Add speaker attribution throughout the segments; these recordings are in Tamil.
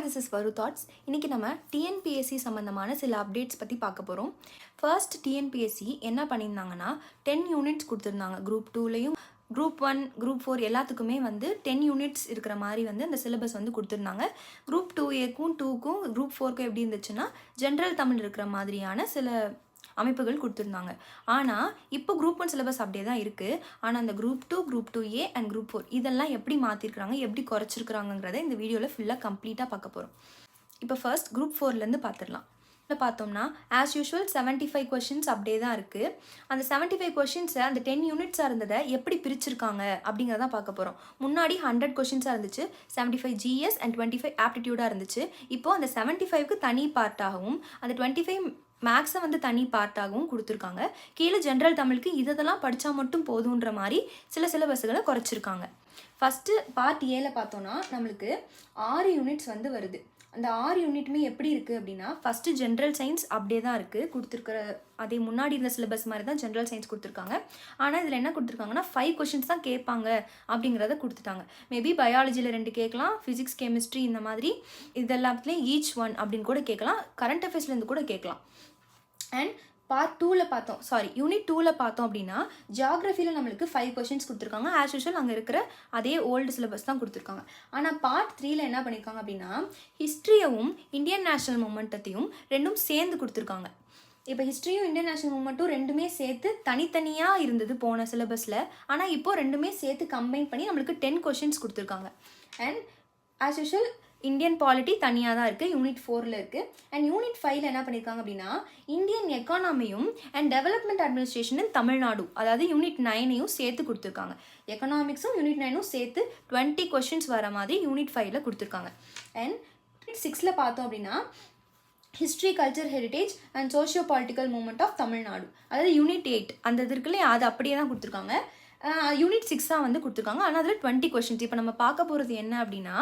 Speaker 1: this is Varu Thoughts. இன்னைக்கு நம்ம டிஎன்பிஎஸ்சி சம்பந்தமான சில அப்டேட்ஸ் பற்றி பார்க்க போகிறோம். ஃபர்ஸ்ட் டிஎன்பிஎஸ்சி என்ன பண்ணியிருந்தாங்கன்னா 10 யூனிட்ஸ் கொடுத்துருந்தாங்க. குரூப் 2லையும் குரூப் 1 குரூப் 4 எல்லாத்துக்குமே வந்து 10 யூனிட்ஸ் இருக்கிற மாதிரி வந்து அந்த சிலபஸ் வந்து கொடுத்துருந்தாங்க. குரூப் 2A-க்கும் 2க்கும் குரூப் 4க்கும் எப்படி இருந்துச்சுன்னா ஜென்ரல் தமிழ் இருக்கிற மாதிரியான சில அமைப்புகள் கொடுத்துருந்தாங்க. ஆனால் இப்போ குரூப் 1 சிலபஸ் அப்படியே தான் இருக்குது. ஆனால் அந்த group 2 group 2A and group 4 இதெல்லாம் எப்படி மாற்றிருக்கிறாங்க, எப்படி குறைச்சிருக்கிறாங்கிறத இந்த வீடியோவில் ஃபுல்லாக கம்ப்ளீட்டாக பார்க்க போகிறோம். இப்போ ஃபர்ஸ்ட் குரூப் 4லேருந்து பார்த்துடலாம். இதில் பார்த்தோம்னா ஆஸ் யூஷுவல் 75 கொஷின்ஸ் அப்படியே தான் இருக்குது. அந்த 75 கொஷின்ஸை அந்த 10 யூனிட்ஸாக இருந்ததை எப்படி பிரிச்சிருக்காங்க அப்படிங்கிறதான் பார்க்க போகிறோம். முன்னாடி 100 கொஷின்ஸாக இருந்துச்சு, 75 GS அண்ட் 25 ஆப்டிடியூடாக இருந்துச்சு. இப்போது அந்த 75க்கு தனி பார்ட்டாகவும் அந்த 25 மேக்ஸை வந்து தனி பார்ட்டாகவும் கொடுத்துருக்காங்க. கீழே ஜென்ரல் தமிழுக்கு இதெல்லாம் படித்தா மட்டும் போதுன்ற மாதிரி சில சிலபஸ்களை குறைச்சிருக்காங்க. ஃபஸ்ட்டு பார்ட் ஏல பார்த்தோன்னா நம்மளுக்கு 6 யூனிட்ஸ் வந்து வருது. அந்த 6 யூனிட்டுமே எப்படி இருக்குது அப்படின்னா ஃபஸ்ட்டு ஜென்ரல் சயின்ஸ் அப்படியே தான் இருக்குது கொடுத்துருக்கிற அதே முன்னாடி இருந்த சிலபஸ் மாதிரி தான் ஜென்ரல் சயின்ஸ் கொடுத்துருக்காங்க. ஆனால் இதில் என்ன கொடுத்துருக்காங்கன்னா 5 கொஷின்ஸ் தான் கேட்பாங்க அப்படிங்கிறத கொடுத்துட்டாங்க. மேபி பயாலஜியில் 2 கேட்கலாம், ஃபிசிக்ஸ் கெமிஸ்ட்ரி இந்த மாதிரி இதெல்லாத்துலேயும் ஈச் 1 அப்படின்னு கூட கேட்கலாம், கரண்ட் அஃபேர்ஸ்லேருந்து கூட கேட்கலாம். அண்ட் பார்ட் 2ல் பார்த்தோம், யூனிட் 2ல் பார்த்தோம் அப்படின்னா ஜியாகிரஃபியில் நம்மளுக்கு 5 கொஷின்ஸ் கொடுத்துருக்காங்க. ஆஸ் யூஷுவல் அங்கே இருக்கிற அதே ஓல்டு சிலபஸ் தான் கொடுத்துருக்காங்க. ஆனால் பார்ட் 3ல் என்ன பண்ணியிருக்காங்க அப்படின்னா ஹிஸ்ட்ரியவும் இந்தியன் நேஷனல் மூமெண்ட்டத்தையும் ரெண்டும் சேர்ந்து கொடுத்துருக்காங்க. இப்போ ஹிஸ்ட்ரியும் இந்தியன் நேஷனல் மூமெண்ட்டும் ரெண்டுமே சேர்த்து தனித்தனியாக இருந்தது போன சிலபஸில். ஆனால் இப்போது ரெண்டுமே சேர்த்து கம்பைன் பண்ணி நம்மளுக்கு 10 கொஷின்ஸ் கொடுத்துருக்காங்க. And as usual Indian polity தனியாக தான் இருக்குது, யூனிட் 4ல் இருக்குது. அண்ட் யூனிட் 5ல் என்ன பண்ணியிருக்காங்க அப்படின்னா இந்தியன் எக்கானமியும் and development administration in Tamil Nadu, அதாவது யூனிட் 9ஐயும் சேர்த்து கொடுத்துருக்காங்க. எக்கனாமிக்ஸும் யூனிட் 9ம் சேர்த்து 20 கொஷின்ஸ் வர மாதிரி யூனிட் 5ல் கொடுத்துருக்காங்க. அண்ட் யூனிட் 6ல் பார்த்தோம் அப்படின்னா history, culture, heritage and socio political movement of Tamil Nadu, அதாவது யூனிட் 8 அந்த இது இருக்குல்லையே அது அப்படியே தான் கொடுத்துருக்காங்க. யூனிட் 6 வந்து கொடுத்துருக்காங்க. ஆனால் அதில் 20 கொஷின்ஸ். இப்போ நம்ம பார்க்க போகிறது என்ன அப்படின்னா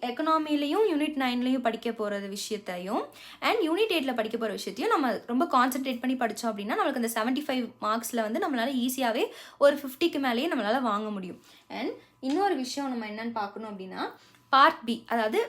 Speaker 1: எக்கனாமிலையும் யூனிட் 9லையும் படிக்க போகிறது விஷயத்தையும் அண்ட் யூனிட் 8ல் படிக்க போகிற விஷயத்தையும் நம்ம ரொம்ப கான்சென்ட்ரேட் பண்ணி படித்தோம் அப்படின்னா நம்மளுக்கு அந்த 75 மார்க்ஸில் வந்து நம்மளால் ஈஸியாகவே ஒரு 50க்கு மேலேயே நம்மளால் வாங்க முடியும். அண்ட் இன்னொரு விஷயம் நம்ம என்னென்னு பார்க்கணும் அப்படின்னா பார்ட் பி, அதாவது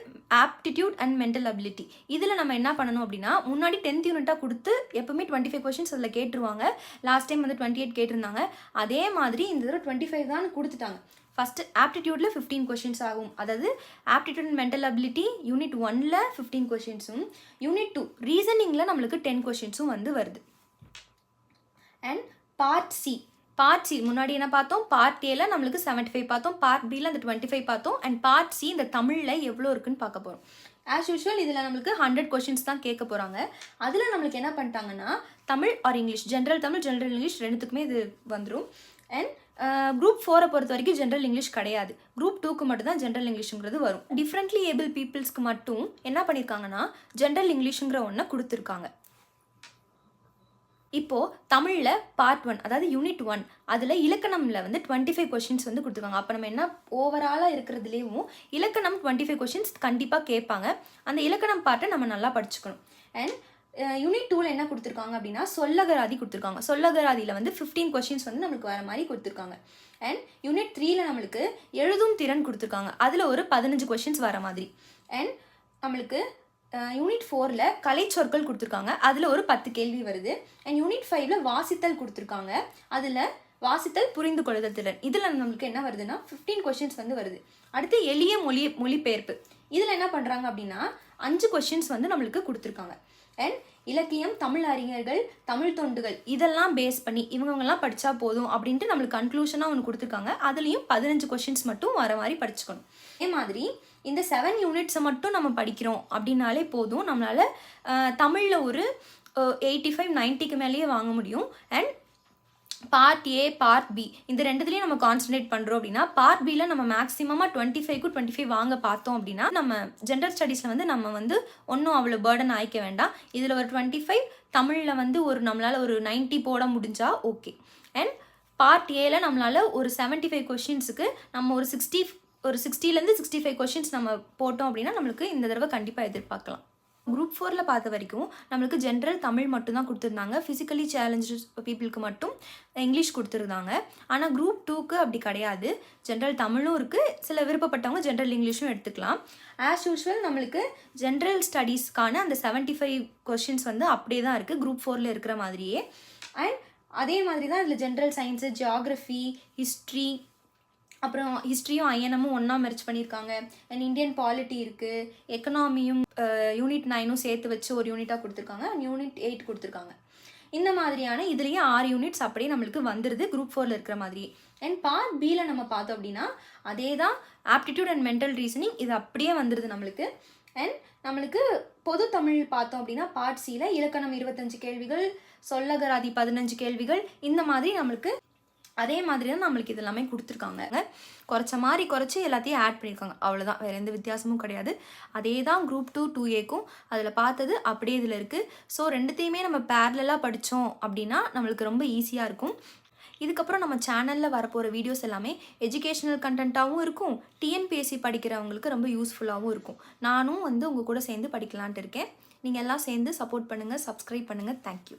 Speaker 1: ஆப்டிடியூட் அண்ட் மென்டல் அபிலிட்டி. இதில் நம்ம என்ன பண்ணணும் அப்படின்னா முன்னாடி 10th யூனிட்டாக கொடுத்து எப்போவுமே 25 கொஷின்ஸ் அதில் கேட்டுருவாங்க. லாஸ்ட் டைம் வந்து 28 கேட்டிருந்தாங்க. அதே மாதிரி இந்த தடவை 25 தான் கொடுத்துட்டாங்க. ஃபஸ்ட்டு ஆப்டிடியூடில் 15 கொஷின்ஸ் ஆகும். அதாவது aptitude and mental ability unit 1ல் 15 கொஷின்ஸும் யூனிட் 2 ரீசனிங்கில் நம்மளுக்கு 10 கொஷின்ஸும் வந்து வருது. அண்ட் பார்ட் சி முன்னாடி என்ன பார்த்தோம், பார்ட் ஏல நம்மளுக்கு 75 பார்த்தோம், பார்ட் பியில் அந்த 25 பார்த்தோம், அண்ட் பார்ட் சி இந்த தமிழில் எவ்வளோ இருக்குன்னு பார்க்க போகிறோம். ஆஸ் யூஷுவல் இதில் நம்மளுக்கு 100 கொஷின்ஸ் தான் கேட்க போகிறாங்க. அதில் நம்மளுக்கு என்ன பண்ணிட்டாங்கன்னா Tamil R English, general Tamil general English ரெண்டுத்துக்குமே இது வந்துடும். அண்ட் குரூப் 4 பொறுத்த வரைக்கும் ஜென்ரல் இங்கிலீஷ் கிடையாது, குரூப் 2க்கு மட்டும் தான் ஜென்ரல் இங்கிலீஷுங்கிறது வரும். டிஃப்ரெண்ட்லி ஏபிள் பீப்புள்ஸ்க்கு மட்டும் என்ன பண்ணியிருக்காங்கன்னா ஜென்ரல் இங்கிலீஷுங்கிற ஒன்றை கொடுத்துருக்காங்க. இப்போது தமிழில் பார்ட் 1 அதாவது யூனிட் 1 அதில் இலக்கணமில் வந்து 25 கொஷின்ஸ் வந்து கொடுத்துருக்காங்க. அப்போ நம்ம என்ன ஓவராலாக இருக்கிறதுலேயும் இலக்கணம் 25 கொஷின்ஸ் கண்டிப்பாக கேட்பாங்க. அந்த இலக்கணம் பார்ட்டை நம்ம நல்லா படிச்சுக்கணும். அண்ட் யூனிட் 2ல் என்ன கொடுத்துருக்காங்க அப்படின்னா சொல்லகராதி கொடுத்துருக்காங்க. சொல்லகராதியில் வந்து 15 கொஷின்ஸ் வந்து நம்மளுக்கு வர மாதிரி கொடுத்துருக்காங்க. அண்ட் யூனிட் 3ல் நம்மளுக்கு எழுதும் திறன் கொடுத்துருக்காங்க. அதில் ஒரு 15 கொஷின்ஸ் வர மாதிரி. அண்ட் நம்மளுக்கு யூனிட் 4ல் கலை சொற்கள் கொடுத்துருக்காங்க. அதில் ஒரு 10 கேள்வி வருது. அண்ட் யூனிட் 5ல் வாசித்தல் கொடுத்துருக்காங்க. அதில் வாசித்தல், புரிந்து கொள்ளுதல் திறன், இதில் நம்மளுக்கு என்ன வருதுன்னா 15 கொஷின்ஸ் வந்து வருது. அடுத்து எளிய மொழிபெயர்ப்பு, இதில் என்ன பண்ணுறாங்க அப்படின்னா 5 கொஷின்ஸ் வந்து நம்மளுக்கு கொடுத்துருக்காங்க. அண்ட் இலக்கியம், தமிழ் அறிஞர்கள், தமிழ் தொண்டுகள் இதெல்லாம் பேஸ் பண்ணி இவங்கெல்லாம் படித்தா போதும் அப்படின்ட்டு நம்மளுக்கு கன்க்ளூஷனாக ஒன்று கொடுத்துருக்காங்க. அதுலேயும் 15 கொஷின்ஸ் மட்டும் வர மாதிரி படிச்சுக்கணும். அதே மாதிரி இந்த 7 யூனிட்ஸை மட்டும் நம்ம படிக்கிறோம் அப்படின்னாலே போதும், நம்மளால் தமிழில் ஒரு 85-90க்கு மேலேயே வாங்க முடியும். And part A part B இந்த ரெண்டுத்துலேயும் நம்ம கான்சன்ட்ரேட் பண்ணுறோம் அப்படின்னா பார்ட் பியில் நம்ம மேக்ஸிமமாக 25க்கு 25 வாங்க பார்த்தோம் அப்படின்னா நம்ம ஜென்ரல் ஸ்டடீஸில் வந்து நம்ம வந்து ஒன்றும் அவ்வளோ பேர்டன் ஆயிக்க வேண்டாம். இதில் ஒரு 25, தமிழில் வந்து நம்மளால் ஒரு 90 போட முடிஞ்சால் ஓகே. அண்ட் பார்ட் ஏல நம்மளால் ஒரு 75 கொஷின்ஸுக்கு நம்ம ஒரு 60லேருந்து 65 கொஷின்ஸ் நம்ம போட்டோம் அப்படின்னா நம்மளுக்கு இந்த தடவை கண்டிப்பாக எதிர்பார்க்கலாம். குரூப் 4ல் பார்த்த வரைக்கும் நம்மளுக்கு ஜென்ரல் தமிழ் மட்டும்தான் கொடுத்துருந்தாங்க. ஃபிசிக்கலி சேலஞ்சு பீப்புளுக்கு மட்டும் இங்கிலீஷ் கொடுத்துருந்தாங்க. ஆனால் குரூப் 2க்கு அப்படி கிடையாது. ஜென்ரல் தமிழும் இருக்குது, சில விருப்பப்பட்டவங்க ஜென்ரல் இங்கிலீஷும் எடுத்துக்கலாம். ஆஸ் யூஷுவல் நம்மளுக்கு ஜென்ரல் ஸ்டடீஸ்க்கான அந்த 75 கொஷின்ஸ் வந்து அப்படியே தான் இருக்குது குரூப் 4ல் இருக்கிற மாதிரியே. அண்ட் அதே மாதிரி தான் இதில் ஜென்ரல் சயின்ஸு, ஜியாகிரஃபி, ஹிஸ்ட்ரி, அப்புறம் ஹிஸ்ட்ரியும் ஐஎன்எம்மும் ஒன்றா மெர்ஜ் பண்ணியிருக்காங்க. அண்ட் இந்தியன் பாலிட்டி இருக்குது, எக்கனாமியும் யூனிட் 9ம் சேர்த்து வச்சு ஒரு யூனிட்டாக கொடுத்துருக்காங்க. அண்ட் யூனிட் 8 கொடுத்துருக்காங்க. இந்த மாதிரியான இதுலேயும் 6 யூனிட்ஸ் அப்படியே நம்மளுக்கு வந்துடுது குரூப் 4ல் இருக்கிற மாதிரி. அண்ட் பார்ட் பியில் நம்ம பார்த்தோம் அப்படின்னா அதே தான் ஆப்டிடியூட் அண்ட் மென்டல் ரீசனிங், இது அப்படியே வந்துடுது நம்மளுக்கு. அண்ட் நம்மளுக்கு பொது தமிழ் பார்த்தோம் அப்படின்னா பார்ட் சியில் இலக்கணம் 25 கேள்விகள், சொல்லகராதி 15 கேள்விகள், இந்த மாதிரி நம்மளுக்கு அதே மாதிரி தான் நம்மளுக்கு இது எல்லாமே கொடுத்துருக்காங்க. குறைச்சி எல்லாத்தையும் ஆட் பண்ணியிருக்காங்க, அவ்வளோதான், வேறு எந்த வித்தியாசமும் கிடையாது. அதே தான் குரூப் 2 2Aக்கும் அதில் பார்த்தது அப்படியே இதில் இருக்குது. ஸோ ரெண்டுத்தையுமே நம்ம பேரலாக படித்தோம் அப்படின்னா நம்மளுக்கு ரொம்ப ஈஸியாக இருக்கும். இதுக்கப்புறம் நம்ம சேனலில் வரப்போகிற வீடியோஸ் எல்லாமே எஜுகேஷ்னல் கண்டென்ட்டாகவும் இருக்கும், டிஎன்பிஎஸ்சி படிக்கிறவங்களுக்கு ரொம்ப யூஸ்ஃபுல்லாகவும் இருக்கும். நானும் வந்து உங்கள் கூட சேர்ந்து படிக்கலான்ட்டு இருக்கேன். நீங்கள் எல்லாம் சேர்ந்து சப்போர்ட் பண்ணுங்கள், சப்ஸ்கிரைப் பண்ணுங்கள். தேங்க்யூ.